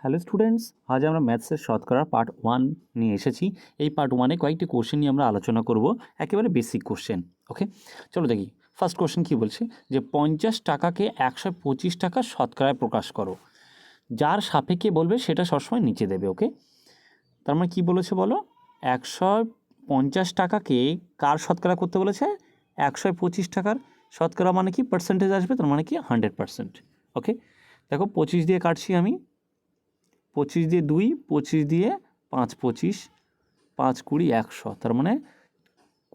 Hello students, আজ আমরা ম্যাথসের শতকরা পার্ট 1 নিয়ে এসেছি। এই পার্ট 1-এ কয়েকটি কোশ্চেন নিয়ে আমরা আলোচনা করব, একেবারে বেসিক কোশ্চেন। ওকে, চলো দেখি ফার্স্ট কোশ্চেন কী বলছে, যে 50 টাকাকে 125 টাকা শতকরায় প্রকাশ করো। যার সাপেক্ষে বলবে সেটা সবসময় নিচে দেবে। ওকে, তার মানে কী বলেছে বলো, 150 টাকাকে কার শতকরা করতে বলেছে, 125 টাকার শতকরা মানে কি পার্সেন্টেজ আসবে, তার মানে কি 100%। ওকে, দেখো 25 দিয়ে কাটছি আমি, 25 দিয়ে 2, 25 দিয়ে 5, 25, 5 20 100, তার মানে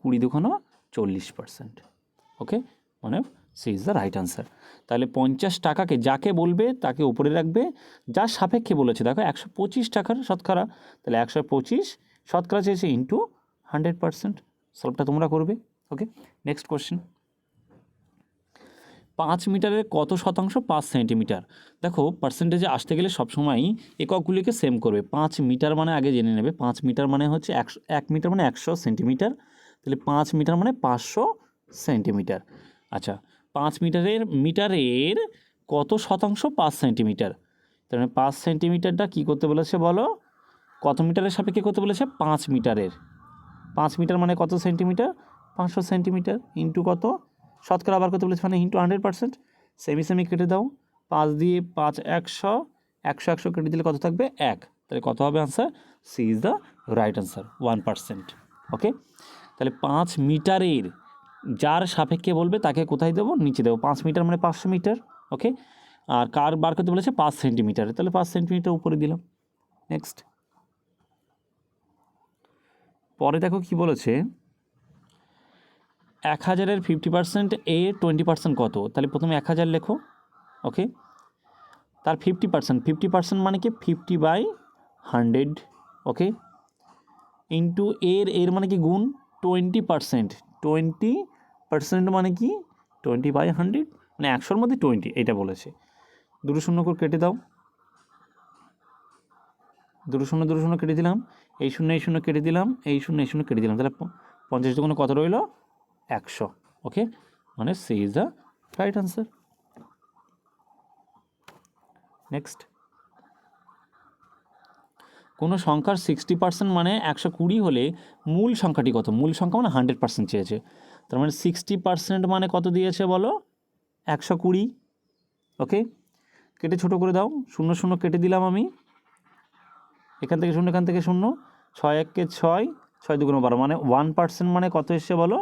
20 দুগুণ 40%। ওকে, মানে C is the right answer. তাহলে 50 টাকাকে যাকে বলবে তাকে উপরে রাখবে, যার সাপেক্ষে বলেছে দেখো 125 টাকার শতকরা, তাহলে 125 শতকরা চেয়েছে ইন্টু 100%। সলভটা তোমরা করবে। ওকে, নেক্সট কোয়েশ্চেন, 5 মিটারের কত শতাংশ 5 সেন্টিমিটার। দেখো পার্সেন্টেজে আসতে গেলে সবসময়ই এককগুলিকে সেম করবে। 5 মিটার মানে আগে জেনে নেবে, 5 মিটার মানে হচ্ছে 1 মিটার মানে 100 সেন্টিমিটার, তাহলে 5 মিটার মানে 500 সেন্টিমিটার। আচ্ছা, 5 মিটারের কত শতাংশ 5 সেন্টিমিটার, তার মানে 5 সেন্টিমিটারটা কী করতে বলেছে বলো, কত মিটারের সাপেক্ষে করতে বলেছে, 5 মিটারের। 5 মিটার মানে কত সেন্টিমিটার, 500 সেন্টিমিটার, ইন্টু কত শতকরা আবার করতে বলেছে, মানে ইন্টু 100%। সেমি কেটে দাও, 5 দিয়ে 5 100, 100 100 কেটে দিলে কত থাকবে, 1, তাহলে কত হবে answer, C is the right answer, 1%। Okay, তাহলে 5 মিটারের যার সাপেক্ষে বলবে তাকে কোথায় দেবো, নিচে দেবো। 5 মিটার মানে 500 মিটার। ওকে, আর কার বার করতে বলেছে, 5 সেন্টিমিটার, তাহলে 5 সেন্টিমিটার উপরে দিলাম। নেক্সট, পরে দেখো কি বলেছে, 1000-এর 50% এ 20% কত, তাহলে প্রথমে 1000 লেখো। ওকে, তার 50% মানে কি 50/100। ওকে, ইন্টু এর মানে কি গুণ 20%, 20% মানে কি 20/100, মানে 100-র মধ্যে 20, এটা বলেছে। দুটো শূন্য করে কেটে দাও, দুটো শূন্য কেটে দিলাম, এই শূন্য কেটে দিলাম, এই শূন্য কেটে দিলাম, তাহলে 50 দুগুণে কত রইল, 100। ওকে, মানে C is the right answer. Next, কোনো সংখ্যার 60% মানে 120 হলে মূল সংখ্যাটি কত, মূল সংখ্যা মানে 100% চেয়েছে, তার মানে 60% মানে কত দিয়েছে বলো, 120। ওকে, কেটে ছোটো করে দাও, শূন্য শূন্য কেটে দিলাম আমি, এখান থেকে শূন্য, এখান থেকে শূন্য, 6 1 কে 6, 6 দুগুণ 12, মানে 1% মানে কত এসছে বলো,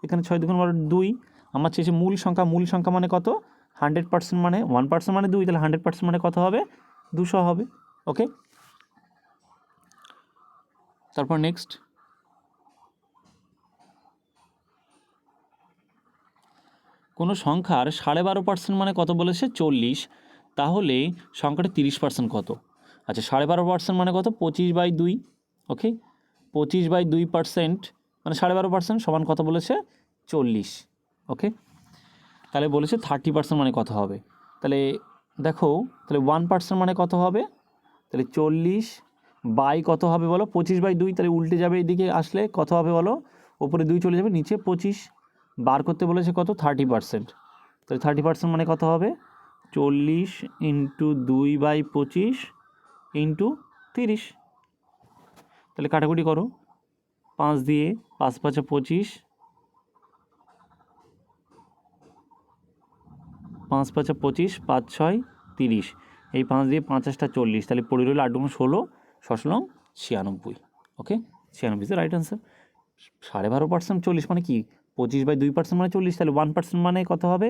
এখানে 6 দুগুণ 12 2। আমার চেয়েছে মূল সংখ্যা মানে কত, 100% মানে 1% মানে 2, তাহলে 100% মানে কত হবে, 200 হবে। ওকে, তারপর নেক্সট, কোনো সংখ্যার 12.5% মানে কত বলেছে, 40, তাহলে সংখ্যাটা 30% কত। আচ্ছা, 12.5% মানে কত, 25/2। ওকে, 25/2% মানে 12.5% সমান কত বলেছে, 40। ওকে, তাহলে বলেছে 30% মানে কত হবে, তাহলে দেখো, তাহলে 1% মানে কত হবে, তাহলে 40 বাই কত হবে বলো, 25/2, তাহলে উল্টে যাবে এদিকে আসলে কত হবে বলো, ওপরে 2 চলে যাবে, নিচে 25, বার করতে বলেছে কত, 30%, তাহলে 30% মানে কত হবে, 40 ইন্টু 2/25 ইন্টু 30, তাহলে কাটাকুটি করো, 5 দিয়ে 5 5 25, 5 5 25, 5 6 30, এই 5 দিয়ে 5 8 40, তাহলে পড়ে রইল 8 × 16, 16 96। ওকে, 96 ইজ দ্য রাইট আনসার। 12.5% 40 মানে কি, 25/2% মানে 40, তাহলে 1% মানে কত হবে,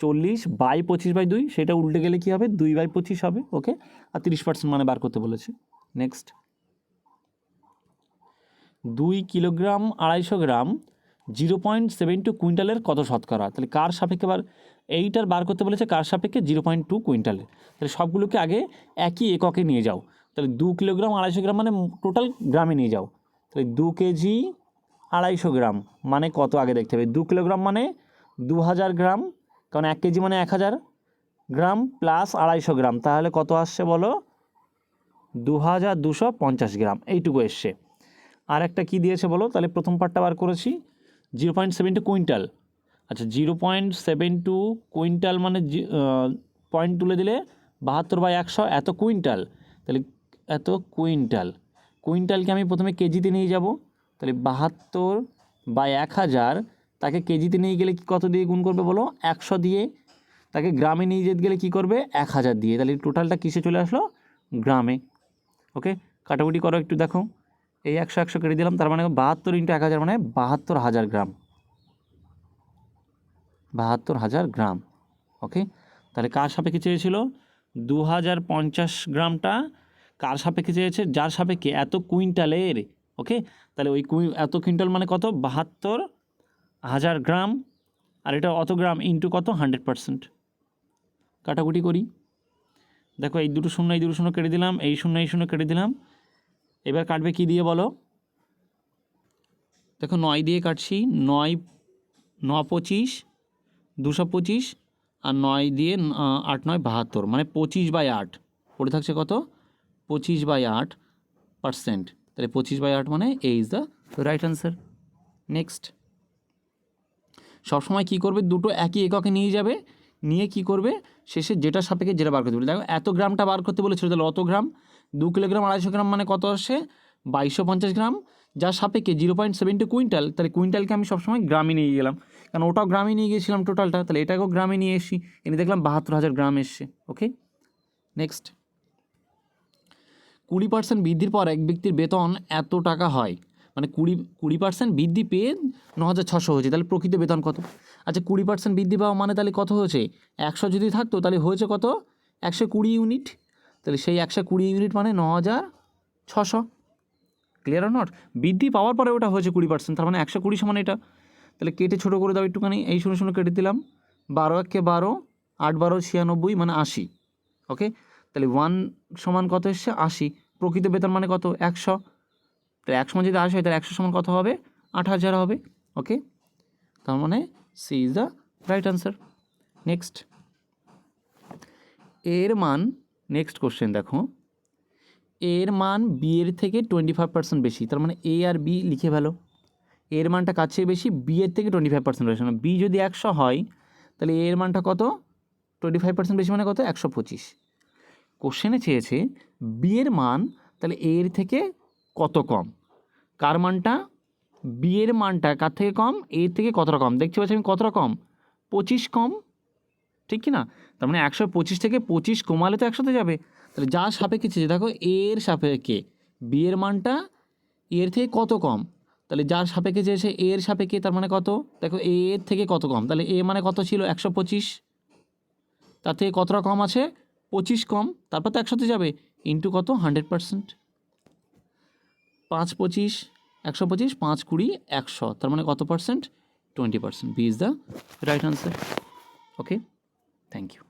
40/25/2, সেটা উল্টে গেলে কি হবে, 2/25 হবে। ওকে, আর 30% মানে বার করতে বলেছে। নেক্সট, 2 কিলোগ্রাম 250 গ্রাম 0.72 কুইন্টালের কত শতকরা, তাহলে কার সাপেক্ষে এইটার বার করতে বলেছে, কার সাপেক্ষে, 0.2 কুইন্টালের। তাহলে সবগুলোকে আগে একই এককে নিয়ে যাও, তাহলে 2 কিলোগ্রাম 250 গ্রাম মানে টোটাল গ্রামে নিয়ে যাও, তাহলে 2 কেজি 250 গ্রাম মানে কত আগে দেখতে হবে, 2 কিলোগ্রাম মানে 2000 গ্রাম, কারণ 1 কেজি মানে 1000 গ্রাম প্লাস 250 গ্রাম, তাহলে কত আসছে বলো, 2250 গ্রাম, এইটুকু এসছে। আর একটা কী দিয়েছে বলো, তাহলে প্রথম পার্টটা বার করেছি, 0.72 কুইন্টাল। আচ্ছা, 0.72 কুইন্টাল মানে পয়েন্ট তুলে দিলে 72/100 এত কুইন্টাল, তাহলে এত কুইন্টাল, কুইন্টালকে আমি প্রথমে কেজিতে নিয়ে যাব, তাহলে 72/1000 তাকে কেজিতে নিয়ে গেলে কত দিয়ে গুণ করবে বলো, 100 দিয়ে। তাকে গ্রামে নিয়ে যেতে গেলে কী করবে, 1000 দিয়ে। তাহলে টোটালটা কিসে চলে আসলো, গ্রামে। ওকে, কাটাকুটি করো একটু দেখো, এই 100 কেটে দিলাম, তার মানে 72 × 1000 মানে 72,000 গ্রাম, 72,000 গ্রাম। ওকে, তাহলে কার সাপেক্ষে চেয়েছিল, 2050 গ্রামটা কার সাপেক্ষে চেয়েছে, যার সাপেক্ষে এত কুইন্টালের। ওকে, তাহলে ওই এত কুইন্টাল মানে কত, 72,000 গ্রাম, আর এটা অত গ্রাম ইন্টু কত, 100%। কাটাকুটি করি, দেখো এই দুটো শূন্য কেটে দিলাম, এই শূন্য কেটে দিলাম। এবার কাটবে কি দিয়ে বলো, দেখো 9 দিয়ে কাটছি, 9 9 25 225, আর 9 দিয়ে 8 9 72, মানে 25/8 পড়ে থাকছে কত, 25/8%। তাহলে 25/8 মানে A is the right answer. Next, সবসময় কী করবে, দুটো একই এককে নিয়ে যাবে, নিয়ে কি করবে, শেষে যেটা সাপেক্ষে যেটা বার করতে বলে। দেখো এত গ্রামটা বার করতে বলেছিল, তাহলে অত গ্রাম, 2 কিলোগ্রাম 250 গ্রাম মানে কত আসে, 2250 গ্রাম, যার সাপেক্ষে 0.72 কুইন্টাল। তাহলে কুইন্টালকে আমি সবসময় গ্রামে নিয়ে গেলাম, কারণ ওটাও গ্রামে নিয়ে গিয়েছিলাম টোটালটা, তাহলে এটাকেও গ্রামে নিয়ে এসেছি, এনে দেখলাম 72,000 গ্রাম এসছে। ওকে, নেক্সট, 20% বৃদ্ধির পর এক ব্যক্তির বেতন এত টাকা হয়, মানে 20% বৃদ্ধি পেয়ে 9,600 হয়েছে, তাহলে প্রকৃত বেতন কত। আচ্ছা, 20% বৃদ্ধি পাওয়া মানে তাহলে কত হয়েছে, 100 যদি থাকতো তাহলে হয়েছে কত, 120 ইউনিট। তাহলে সেই 120 ইউনিট মানে 9,600। ক্লিয়ার আর নট, বৃদ্ধি পাওয়ার পরে ওটা হয়েছে 20%, তার মানে 120 সমান এটা। তাহলে কেটে ছোটো করে দাও একটুখানি, এই 0 কেটে দিলাম, 12 1 12, 8 12 96 মানে 80। ওকে, তাহলে 1 সমান কত এসছে, 80। প্রকৃত বেতন মানে কত, 100। তাহলে 100 সমান যদি 80 হয়, তাহলে 100 সমান কত হবে, 8,000 হবে। ওকে, তার মানে C is the right answer. Next, এর মান, নেক্সট কোশ্চেন দেখো, এর মান বি এর থেকে 25% বেশি, তার মানে এ আর বি লিখে ফেলো। এর মানটা কার চেয়ে বেশি, বি এর থেকে 25% বেশি, মানে বি যদি 100 হয় তাহলে এর মানটা কত, 25% বেশি মানে কত, 125। কোশ্চেনে চেয়েছে বি এর মান, তাহলে এর থেকে কত কম, কার মানটা, বি এর মানটা কার থেকে কম, এর থেকে কতটা কম। দেখতে পাচ্ছি আমি কতটা কম, 25 কম, ঠিক কি না। তার মানে 125 থেকে 25 কমালে তো 100তে যাবে। তাহলে যার সাপেক্ষে চেয়েছে, দেখো এর সাপেক্ষে বি এর মানটা এর থেকে কত কম, তাহলে যার সাপেক্ষে চেয়েছে এর সাপেক্ষে, তার মানে কত, দেখো এর থেকে কত কম, তাহলে এ মানে কত ছিল, 125, তার থেকে কতটা কম আছে, 25 কম, তারপর তো 100তে যাবে, ইন্টু কত, 100%। 5 25 125, 5 20 100, তার মানে কত percent, 20%। B is the right answer. Okay, thank you.